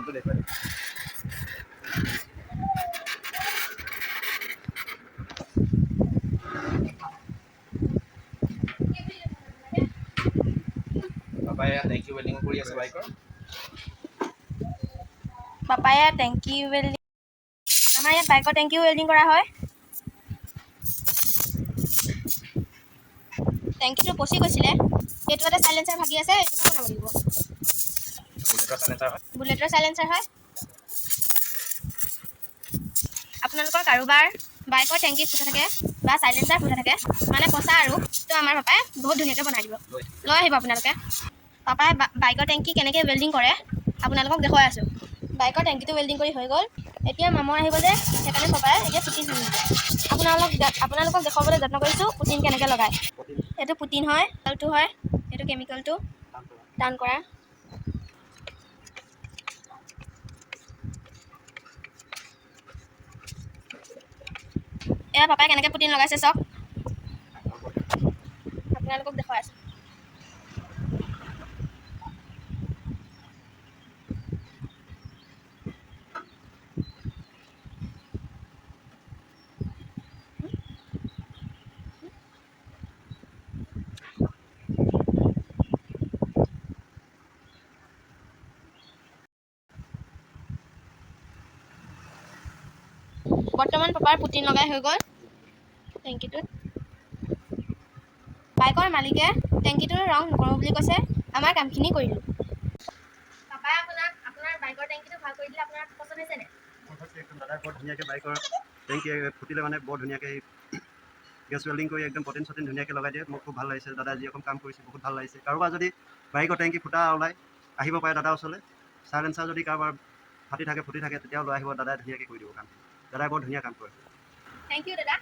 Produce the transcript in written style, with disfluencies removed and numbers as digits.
কামটো দেখুৱাই পাপাই টেংকি ৱেল্ডিং কৰি আছে বাইকৰ পাপায়া টেংকি ৱেল্ডিং আমাৰ ইয়াত বাইকৰ টেংকি ৱেল্ডিং কৰা হয় টেংকিটো পচি গৈছিলে এইটো এটা সাইলেন্সাৰ ভাগি আছে এইটো বনাব লাগিব বুলেটৰ সাইলেন্সাৰ হয় আপোনালোকৰ কাৰোবাৰ বাইকৰ টেংকি ফুটা থাকে বা সাইলেন্সাৰ ফুটা থাকে মানে পচা আৰু তো আমাৰ পাপাই বহুত ধুনীয়াকৈ বনাই দিব লৈ আহিব আপোনালোকে পাপাই বাইকৰ টেংকি কেনেকৈ ৱেল্ডিং কৰে আপোনালোকক দেখুৱাই আছোঁ বাইকৰ টেংকিটো ৱেল্ডিং কৰি হৈ গ'ল এতিয়া মামৰ আহিব যে সেইকাৰণে পাপাই এতিয়া পুটিন আপোনালোকক দেখুৱাবলৈ যত্ন কৰিছোঁ পুটিন কেনেকৈ লগায় এইটো পুটিন হয় এইটো হয় এইটো কেমিকেলটো টান কৰা এয়া পাপাই কেনেকৈ পুটিন লগাইছে চাওক আপোনালোকক দেখুৱাই আছোঁ বৰ্তমান পাপাৰ পুটিন লগাই হৈ গ'ল টেংকিটোত বাইকৰ মালিকে টেংকিটোৰ ৰং নকৰোঁ বুলি কৈছে আমাৰ কামখিনি কৰিলোঁ পাপাই আপোনাৰ বাইকৰ টেংকিটো ভাল কৰি দিলে আপোনাৰ পচন্দ হৈছেনে দাদাই বৰ ধুনীয়াকৈ বাইকৰ টেংকি ফুটিলে মানে বৰ ধুনীয়াকৈ গেছ ৱেল্ডিং কৰি একদম পটিন চটিন ধুনীয়াকৈ লগাই দিয়ে মোক খুব ভাল লাগিছে দাদাই যি অকণ কাম কৰিছে বহুত ভাল লাগিছে কাৰোবাৰ যদি বাইকৰ টেংকি ফুটা ওলাই আহিব পাৰে দাদাৰ ওচৰলৈ চাইলেঞ্চাৰ যদি কাৰোবাৰ ফুটি থাকে তেতিয়াও লৈ আহিব দাদাই ধুনীয়াকৈ কৰি দিব কাম দাদাই বৰ ধুনীয়া কাম কৰে থেংক ইউ দাদা